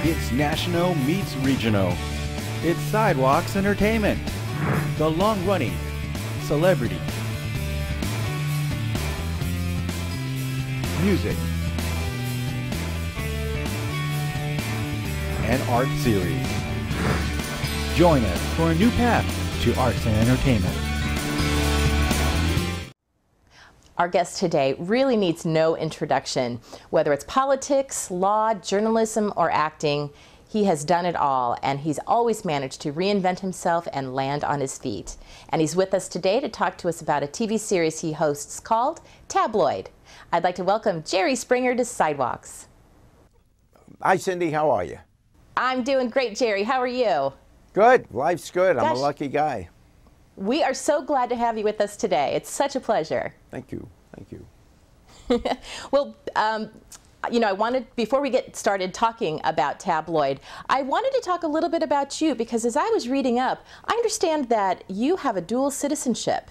It's national meets regional. It's Sidewalks Entertainment. The long-running celebrity, music, and art series. Join us for a new path to arts and entertainment. Our guest today really needs no introduction. Whether it's politics, law, journalism, or acting, he has done it all, and he's always managed to reinvent himself and land on his feet. And he's with us today to talk to us about a TV series he hosts called Tabloid. I'd like to welcome Jerry Springer to Sidewalks. Hi, Cindy. How are you? I'm doing great, Jerry. How are you? Good. Life's good. I'm Gosh. a lucky guy. We are so glad to have you with us today. It's such a pleasure. Thank you. Thank you. Well, you know, before we get started talking about Tabloid, I wanted to talk a little bit about you because as I was reading up, I understand that you have a dual citizenship.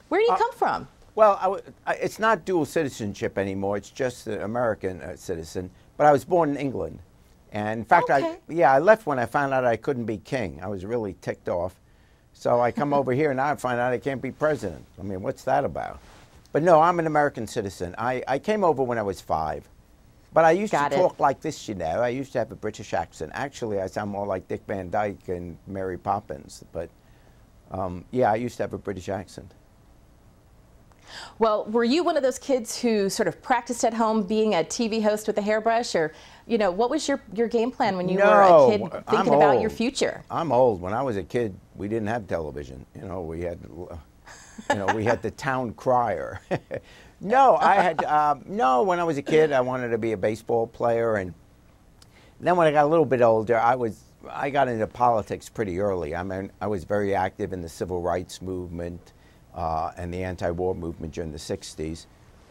Where do you come from? Well, it's not dual citizenship anymore. It's just an American citizen. But I was born in England. And in fact, Okay. I left when I found out I couldn't be king. I was really ticked off. So I come over here and now I find out I can't be president. I mean, what's that about? But no, I'm an American citizen. I came over when I was 5. But I used to talk like this, you know. I used to have a British accent. Actually, I sound more like Dick Van Dyke and Mary Poppins. But yeah, I used to have a British accent. Well, were you one of those kids who sort of practiced at home being a TV host with a hairbrush? Or, you know, what was your game plan when you were a kid thinking about your future? I'm old. When I was a kid, we didn't have television. You know, we had, we had the town crier. No, I had, no, when I was a kid, I wanted to be a baseball player. And then when I got a little bit older, I got into politics pretty early. I mean, I was very active in the civil rights movement and the anti-war movement during the 60s.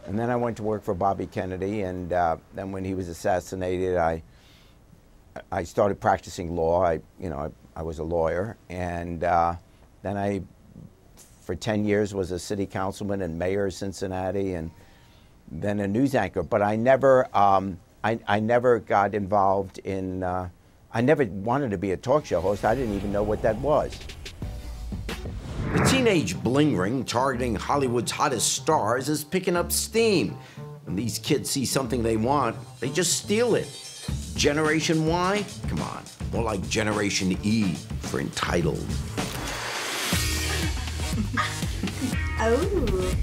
And then I went to work for Bobby Kennedy, and then when he was assassinated, I started practicing law. I was a lawyer, and then I, for 10 years, was a city councilman and mayor of Cincinnati, and then a news anchor. But I never, I never got involved in, I never wanted to be a talk show host. I didn't even know what that was. The teenage bling ring targeting Hollywood's hottest stars is picking up steam. When these kids see something they want, they just steal it. Generation Y? Come on, more like Generation E for entitled. Oh.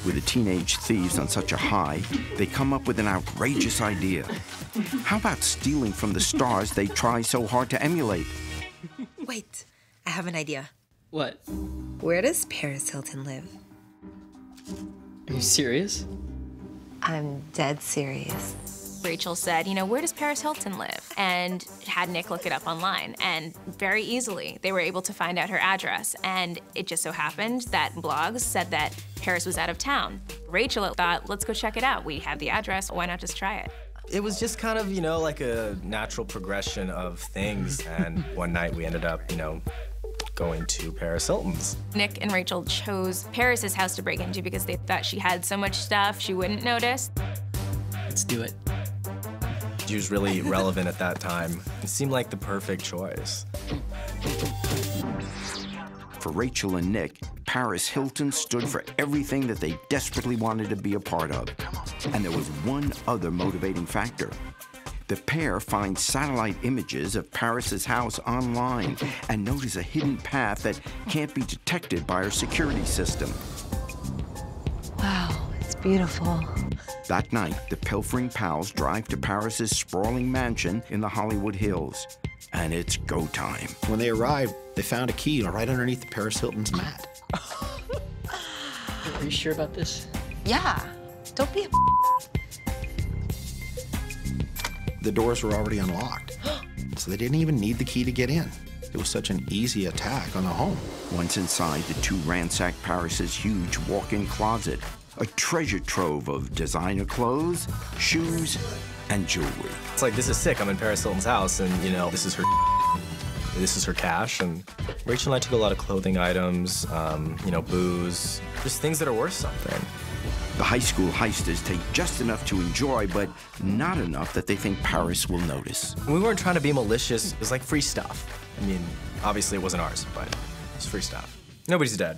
With the teenage thieves on such a high, they come up with an outrageous idea. How about stealing from the stars they try so hard to emulate? Wait, I have an idea. What? Where does Paris Hilton live? Are you serious? I'm dead serious. Rachel said, you know, where does Paris Hilton live? And had Nick look it up online. And very easily, they were able to find out her address. And it just so happened that blogs said that Paris was out of town. Rachel thought, let's go check it out. We have the address, why not just try it? It was just kind of, you know, like a natural progression of things. And one night we ended up, you know, going to Paris Hilton's. Nick and Rachel chose Paris's house to break into because they thought she had so much stuff she wouldn't notice. Let's do it. She was really relevant at that time. It seemed like the perfect choice. For Rachel and Nick, Paris Hilton stood for everything that they desperately wanted to be a part of. And there was one other motivating factor. The pair find satellite images of Paris's house online and notice a hidden path that can't be detected by our security system. Wow, it's beautiful. That night, the pilfering pals drive to Paris's sprawling mansion in the Hollywood Hills. And it's go time. When they arrived, they found a key right underneath Paris Hilton's mat. Are you sure about this? Yeah, don't be a The doors were already unlocked, so they didn't even need the key to get in. It was such an easy attack on the home. Once inside, the two ransack Paris's huge walk-in closet, a treasure trove of designer clothes, shoes, and jewelry. It's like, this is sick. I'm in Paris Hilton's house, and, you know, this is her cash. And Rachel and I took a lot of clothing items, you know, booze, just things that are worth something. The high school heisters take just enough to enjoy, but not enough that they think Paris will notice. We weren't trying to be malicious. It was like free stuff. I mean, obviously it wasn't ours, but it's free stuff. Nobody's dead.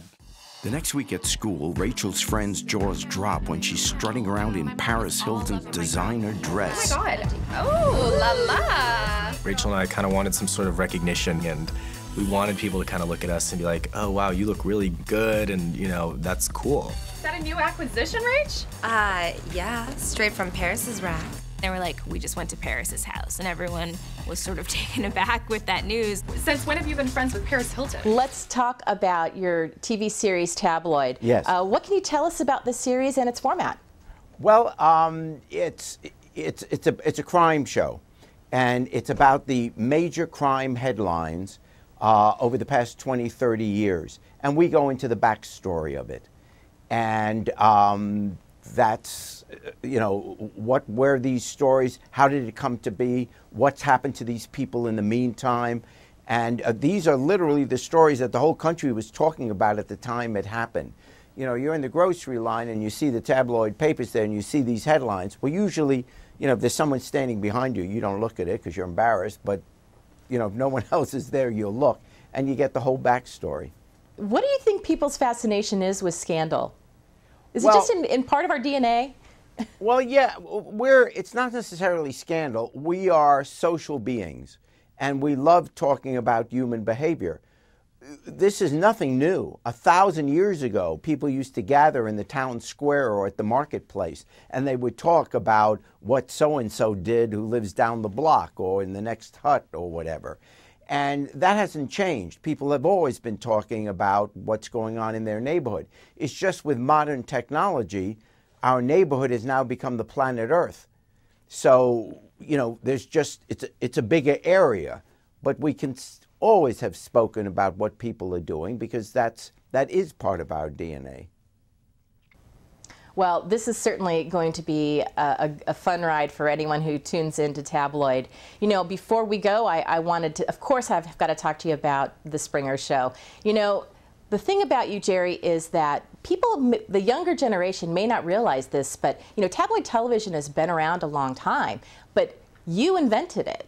The next week at school, Rachel's friends' jaws drop when she's strutting around in Paris Hilton's designer dress. Oh my God. Oh, la la. Rachel and I kind of wanted some sort of recognition, and we wanted people to kind of look at us and be like, oh, wow, you look really good, and, you know, that's cool. Is that a new acquisition, Rach? Yeah, straight from Paris's rack. They were like, we just went to Paris's house, and everyone was sort of taken aback with that news. Since when have you been friends with Paris Hilton? Let's talk about your TV series, Tabloid. Yes. What can you tell us about the series and its format? Well, it's a crime show, and it's about the major crime headlines over the past 20, 30 years, and we go into the backstory of it, and that's, you know, what were these stories, how did it come to be, what's happened to these people in the meantime, and these are literally the stories that the whole country was talking about at the time it happened. You know, you're in the grocery line and you see the tabloid papers there and you see these headlines. Well, usually, you know, if there's someone standing behind you, you don't look at it because you're embarrassed, but, you know, if no one else is there, you'll look, and you get the whole backstory. What do you think people's fascination is with scandal? Is Well, it just in part of our DNA? Well, yeah, it's not necessarily scandal. We are social beings, and we love talking about human behavior. This is nothing new. 1,000 years ago, people used to gather in the town square or at the marketplace, and they would talk about what so-and-so did who lives down the block or in the next hut or whatever. And that hasn't changed. People have always been talking about what's going on in their neighborhood. It's just with modern technology, our neighborhood has now become the planet Earth. So, you know, it's a bigger area, but we can always have spoken about what people are doing because that is part of our DNA. Well, this is certainly going to be a fun ride for anyone who tunes into Tabloid. You know, before we go, I wanted to, of course, I've got to talk to you about the Springer Show. You know, the thing about you, Jerry, is that people, the younger generation may not realize this, but, you know, tabloid television has been around a long time, but you invented it.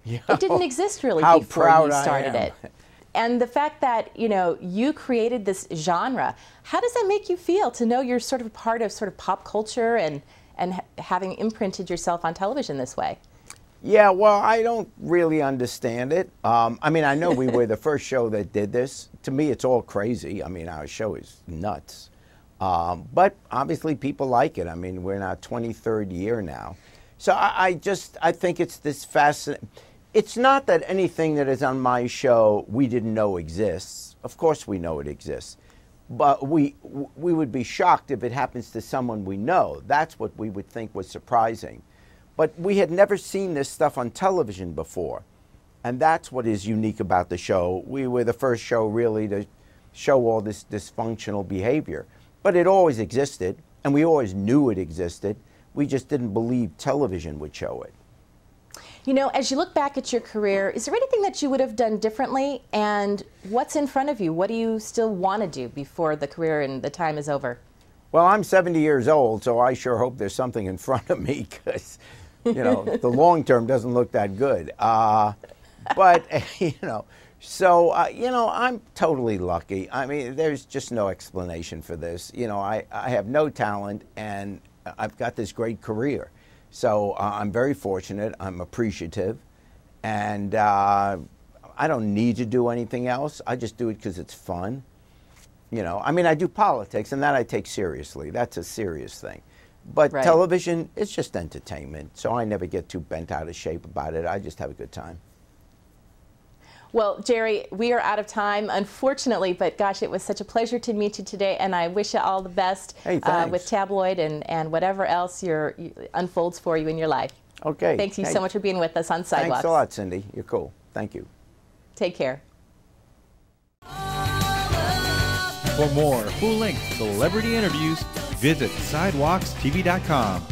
Yeah. It didn't exist really How before proud you started I am. it. And the fact that, you know, you created this genre, how does that make you feel to know you're sort of a part of sort of pop culture and having imprinted yourself on television this way? Yeah, well, I don't really understand it. I mean, I know we were the first show that did this. To me, it's all crazy. I mean, our show is nuts. But obviously people like it. I mean, we're in our 23rd year now. So I think it's this fascinating. It's not that anything that is on my show we didn't know exists. Of course we know it exists. But we would be shocked if it happens to someone we know. That's what we would think was surprising. But we had never seen this stuff on television before. And that's what is unique about the show. We were the first show really to show all this dysfunctional behavior. But it always existed, and we always knew it existed. We just didn't believe television would show it. You know, as you look back at your career, is there anything that you would have done differently? And what's in front of you? What do you still want to do before the career and the time is over? Well, I'm 70 years old, so I sure hope there's something in front of me because, you know, the long term doesn't look that good. But, you know, so, you know, I'm totally lucky. I mean, there's just no explanation for this. You know, I have no talent, and I've got this great career. So I'm very fortunate. I'm appreciative. And I don't need to do anything else. I just do it because it's fun. You know, I mean, I do politics, and that I take seriously. That's a serious thing. But right. Television, it's just entertainment. So I never get too bent out of shape about it. I just have a good time. Well, Jerry, we are out of time, unfortunately, but gosh, it was such a pleasure to meet you today, and I wish you all the best with Tabloid and whatever else unfolds for you in your life. Okay. Thank you so much for being with us on Sidewalks. Thanks a lot, Cindy. You're cool. Thank you. Take care. For more full-length celebrity interviews, visit sidewalkstv.com.